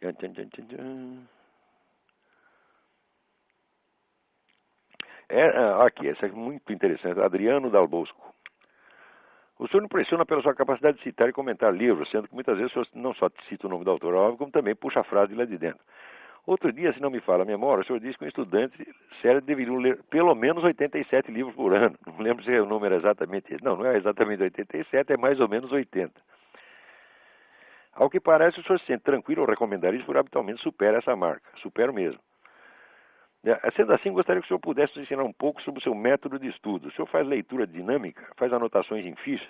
Tchan, tchan, tchan, tchan, tchan. Aqui, essa é muito interessante. Adriano Dal Bosco. O senhor impressiona pela sua capacidade de citar e comentar livros, sendo que muitas vezes o senhor não só cita o nome do autor, óbvio, como também puxa a frase de lá de dentro. Outro dia, se não me falha a memória, o senhor disse que um estudante sério deveria ler pelo menos 87 livros por ano. Não lembro se o número é exatamente esse. Não, não é exatamente 87, é mais ou menos 80. Ao que parece, o senhor se sente tranquilo ao recomendar isso, porque habitualmente supera essa marca. Supero mesmo. Sendo assim, gostaria que o senhor pudesse nos ensinar um pouco sobre o seu método de estudo. O senhor faz leitura dinâmica, faz anotações em fichas,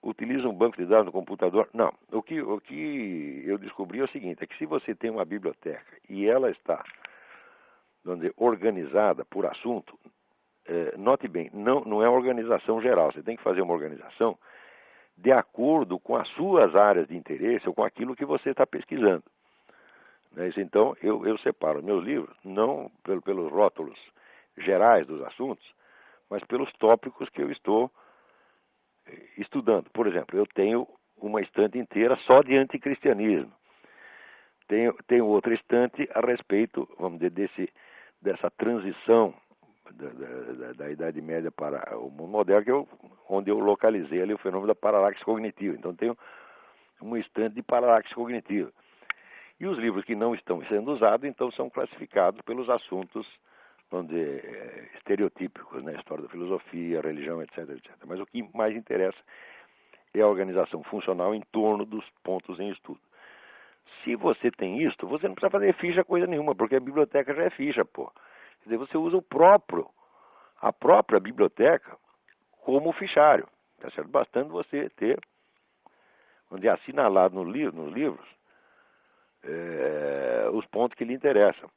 utiliza um banco de dados no computador? Não. O que eu descobri é o seguinte, é que se você tem uma biblioteca e ela está, vamos dizer, organizada por assunto, note bem, não é organização geral. Você tem que fazer uma organização de acordo com as suas áreas de interesse ou com aquilo que você está pesquisando. Então, eu separo meus livros, não pelos rótulos gerais dos assuntos, mas pelos tópicos que eu estou estudando. Por exemplo, eu tenho uma estante inteira só de anticristianismo. Tenho outra estante a respeito, vamos dizer, dessa transição da Idade Média para o mundo moderno, onde eu localizei ali o fenômeno da paralaxe cognitiva. Então, tenho uma estante de paralaxe cognitiva. E os livros que não estão sendo usados, então, são classificados pelos assuntos, vamos dizer, estereotípicos, né? História da filosofia, religião, etc, etc. Mas o que mais interessa é a organização funcional em torno dos pontos em estudo. Se você tem isto, você não precisa fazer ficha coisa nenhuma, porque a biblioteca já é ficha, pô. Quer dizer, você usa a própria biblioteca como fichário. Tá certo? Bastando você ter, vamos dizer, assinalado nos livros, os pontos que lhe interessam.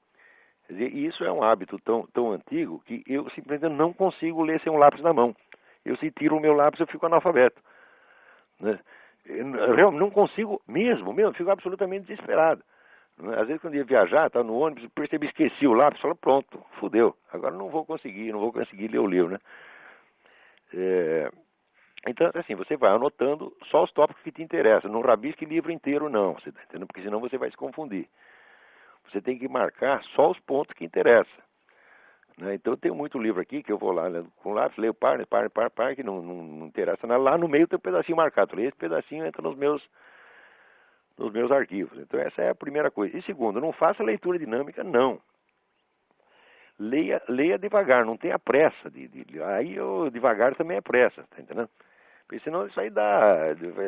Quer dizer, isso é um hábito tão antigo que eu simplesmente não consigo ler sem um lápis na mão. Se tiro o meu lápis, eu fico analfabeto. Né? Eu não consigo, mesmo, fico absolutamente desesperado. Às vezes, quando ia viajar, estava no ônibus, percebi, esqueci o lápis, falei, pronto, fudeu. Agora não vou conseguir ler o livro, né? Então, assim, você vai anotando só os tópicos que te interessam. Não rabisque livro inteiro, não, você tá entendendo? Porque senão você vai se confundir. Você tem que marcar só os pontos que interessam. Né? Então, eu tenho muito livro aqui que eu vou lá, né, com lápis, leio par, que não interessa nada. Lá no meio tem um pedacinho marcado. Esse pedacinho entra nos meus arquivos. Então, essa é a primeira coisa. E segundo, não faça leitura dinâmica, não. Leia devagar, não tenha pressa. Aí, devagar também é pressa, tá entendendo? Porque senão isso aí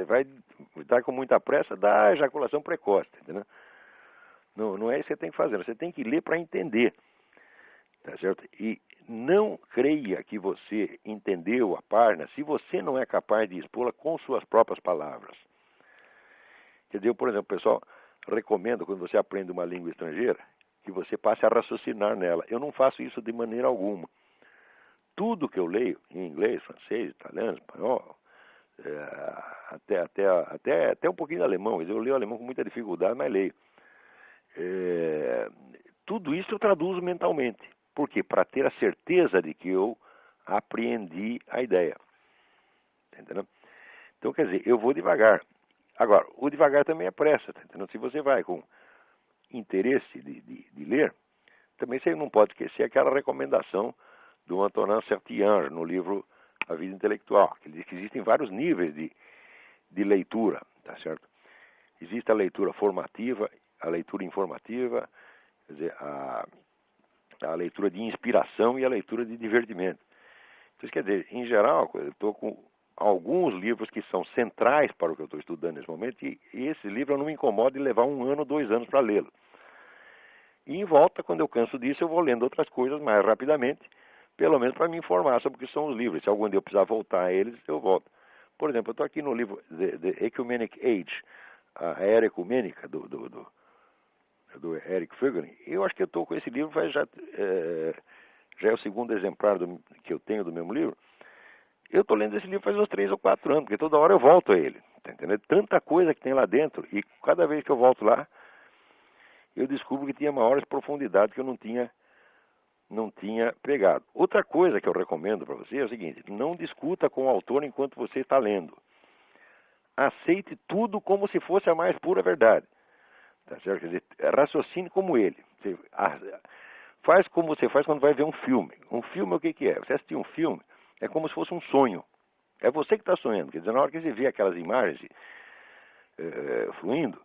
vai dar com muita pressa, dá ejaculação precoce, tá entendendo? Não é isso que você tem que fazer, você tem que ler para entender, tá certo? E não creia que você entendeu a página se você não é capaz de expô-la com suas próprias palavras. Quer dizer, por exemplo, pessoal, recomendo quando você aprende uma língua estrangeira, que você passe a raciocinar nela. Eu não faço isso de maneira alguma. Tudo que eu leio em inglês, francês, italiano, espanhol, até um pouquinho de alemão, eu leio alemão com muita dificuldade, mas leio. Tudo isso eu traduzo mentalmente. Por quê? Para ter a certeza de que eu apreendi a ideia. Entendeu? Então, quer dizer, eu vou devagar. Agora, o devagar também é pressa. Tá entendendo? Se você vai com interesse de ler, também você não pode esquecer aquela recomendação do Antonin Saint-Exupéry no livro A Vida Intelectual, que diz que existem vários níveis de leitura, tá certo? Existe a leitura formativa, a leitura informativa, quer dizer, a leitura de inspiração e a leitura de divertimento. Então, quer dizer, em geral, eu estou com alguns livros que são centrais para o que eu estou estudando nesse momento, e esse livro eu não me incomodo de levar 1 ano, 2 anos para lê-lo. E em volta, quando eu canso disso, eu vou lendo outras coisas mais rapidamente, pelo menos para me informar sobre o que são os livros. Se algum dia eu precisar voltar a eles, eu volto. Por exemplo, eu estou aqui no livro The Ecumenic Age, a Era Ecumênica, do Eric Fögling. Eu acho que eu estou com esse livro, já é o segundo exemplar que eu tenho do mesmo livro. Eu estou lendo esse livro faz uns 3 ou 4 anos, porque toda hora eu volto a ele. Tá entendendo? Tanta coisa que tem lá dentro, e cada vez que eu volto lá, eu descubro que tinha maiores profundidades que eu não tinha pegado. Outra coisa que eu recomendo para você é o seguinte: não discuta com o autor enquanto você está lendo. Aceite tudo como se fosse a mais pura verdade. Tá certo? Quer dizer, raciocine como ele. Faz como você faz quando vai ver um filme. Um filme, o que que é? Você assistir um filme é como se fosse um sonho. É você que está sonhando. Quer dizer, na hora que você vê aquelas imagens fluindo,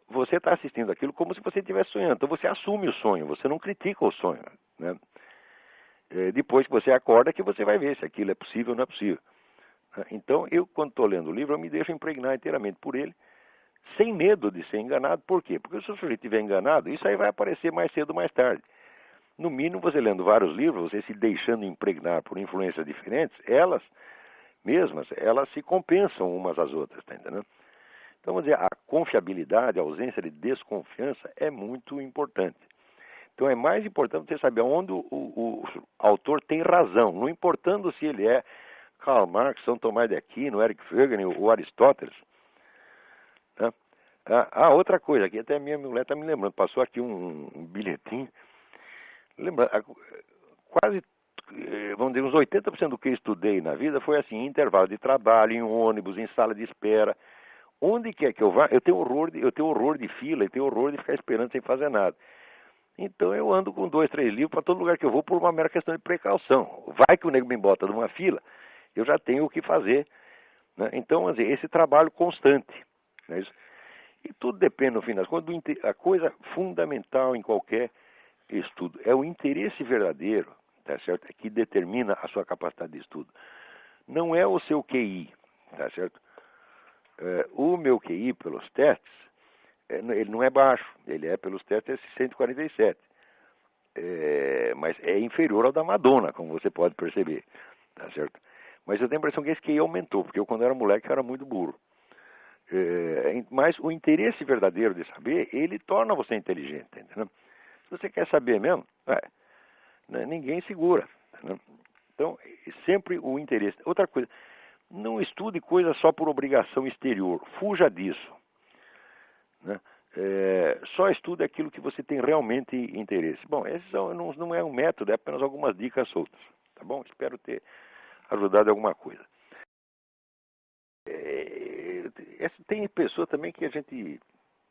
você está assistindo aquilo como se você estivesse sonhando. Então você assume o sonho, você não critica o sonho. Né? Depois que você acorda, que você vai ver se aquilo é possível ou não é possível. Então, eu, quando estou lendo o livro, eu me deixo impregnar inteiramente por ele, sem medo de ser enganado. Por quê? Porque se o sujeito estiver enganado, isso aí vai aparecer mais cedo ou mais tarde. No mínimo, você lendo vários livros, você se deixando impregnar por influências diferentes, elas mesmas, elas se compensam umas às outras, tá entendendo? Então, vamos dizer, a confiabilidade, a ausência de desconfiança é muito importante. Então, é mais importante você saber onde o autor tem razão, não importando se ele é Karl Marx, São Tomás de Aquino, Eric Wegener ou Aristóteles. Né? Outra coisa, que até a minha mulher está me lembrando, passou aqui um bilhetinho. Lembra, quase, vamos dizer, uns 80% do que eu estudei na vida foi assim, em intervalo de trabalho, em ônibus, em sala de espera. Onde quer que eu vá, eu tenho horror de fila, eu tenho horror de ficar esperando sem fazer nada. Então eu ando com 2, 3 livros para todo lugar que eu vou por uma mera questão de precaução. Vai que o nego me bota numa fila, eu já tenho o que fazer. Né? Então, assim, esse trabalho constante. Né? E tudo depende, no fim das contas, a coisa fundamental em qualquer estudo é o interesse verdadeiro, tá certo? Que determina a sua capacidade de estudo. Não é o seu QI, tá certo? O meu QI, pelos testes, ele não é baixo, ele é, pelos testes, 147. Mas é inferior ao da Madonna, como você pode perceber, tá certo? Mas eu tenho a impressão que esse QI aumentou, porque eu, quando era moleque, eu era muito burro. Mas o interesse verdadeiro de saber, ele torna você inteligente, entendeu? Se você quer saber mesmo, ninguém segura. Entendeu? Então, sempre o interesse. Outra coisa, não estude coisas só por obrigação exterior, fuja disso. Né? Só estude aquilo que você tem realmente interesse. Bom, esse não é um método, é apenas algumas dicas soltas. Tá bom? Espero ter ajudado em alguma coisa. Tem pessoa também que a gente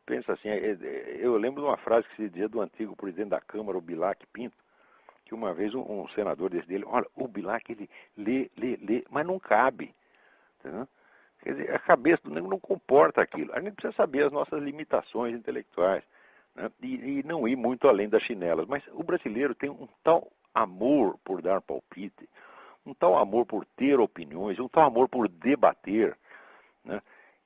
pensa assim, eu lembro de uma frase que se dizia do antigo presidente da Câmara, o Bilac Pinto, que uma vez um senador desse dele, olha, o Bilac, ele lê, mas não cabe. Entendeu? Quer dizer, a cabeça do negro não comporta aquilo. A gente precisa saber as nossas limitações intelectuais, né? E não ir muito além das chinelas. Mas o brasileiro tem um tal amor por dar palpite, um tal amor por ter opiniões, um tal amor por debater, né?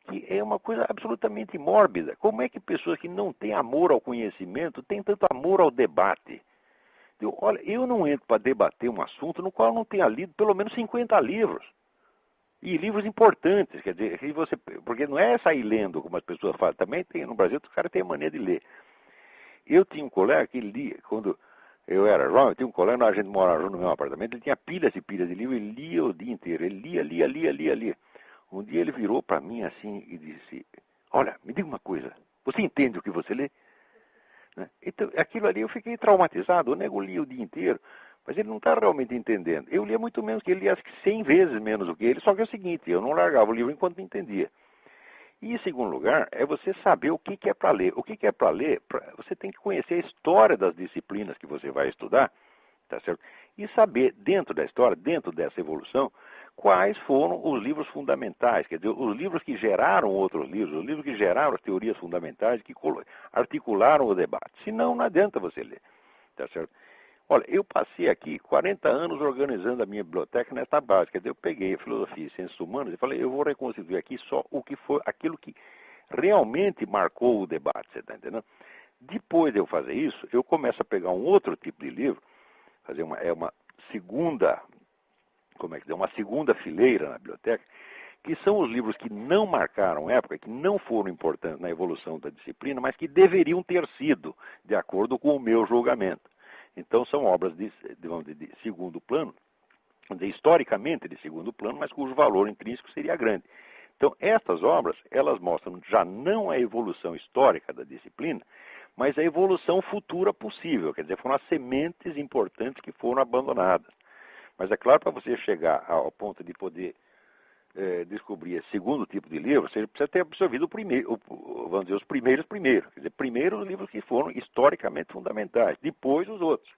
Que é uma coisa absolutamente mórbida. Como é que pessoas que não têm amor ao conhecimento têm tanto amor ao debate? Olha, eu não entro para debater um assunto no qual eu não tenha lido pelo menos 50 livros. E livros importantes, quer dizer, porque não é sair lendo, como as pessoas falam. Também tem, no Brasil, os caras têm a mania de ler. Eu tinha um colega que lia, quando eu era jovem, eu tinha um colega, a gente morava no mesmo apartamento, ele tinha pilhas e pilhas de livros, ele lia o dia inteiro, ele lia. Um dia ele virou para mim assim e disse, olha, me diga uma coisa, você entende o que você lê? Né? Então, aquilo ali eu fiquei traumatizado, o nego lia o dia inteiro, mas ele não está realmente entendendo. Eu lia muito menos que ele, lia 100 vezes menos do que ele, só que é o seguinte, eu não largava o livro enquanto não entendia. E, em segundo lugar, é você saber o que é para ler. O que é para ler, você tem que conhecer a história das disciplinas que você vai estudar, tá certo? E saber, dentro da história, dentro dessa evolução, quais foram os livros fundamentais, quer dizer, os livros que geraram outros livros, os livros que geraram as teorias fundamentais, que articularam o debate. Senão, não adianta você ler, tá certo? Olha, eu passei aqui 40 anos organizando a minha biblioteca nesta base. Quer dizer, eu peguei a filosofia e ciências humanas e falei, eu vou reconstituir aqui só o que foi aquilo que realmente marcou o debate, você está entendendo? Depois de eu fazer isso, eu começo a pegar um outro tipo de livro, fazer uma segunda, uma segunda fileira na biblioteca, que são os livros que não marcaram época, que não foram importantes na evolução da disciplina, mas que deveriam ter sido, de acordo com o meu julgamento. Então, são obras de segundo plano, historicamente de segundo plano, mas cujo valor intrínseco seria grande. Então, estas obras, elas mostram já não a evolução histórica da disciplina, mas a evolução futura possível. Quer dizer, foram as sementes importantes que foram abandonadas. Mas é claro, para você chegar ao ponto de poder descobrir esse segundo tipo de livro, você precisa ter absorvido o primeiro, vamos dizer, os primeiros primeiro. Quer dizer, primeiro os livros que foram historicamente fundamentais, depois os outros.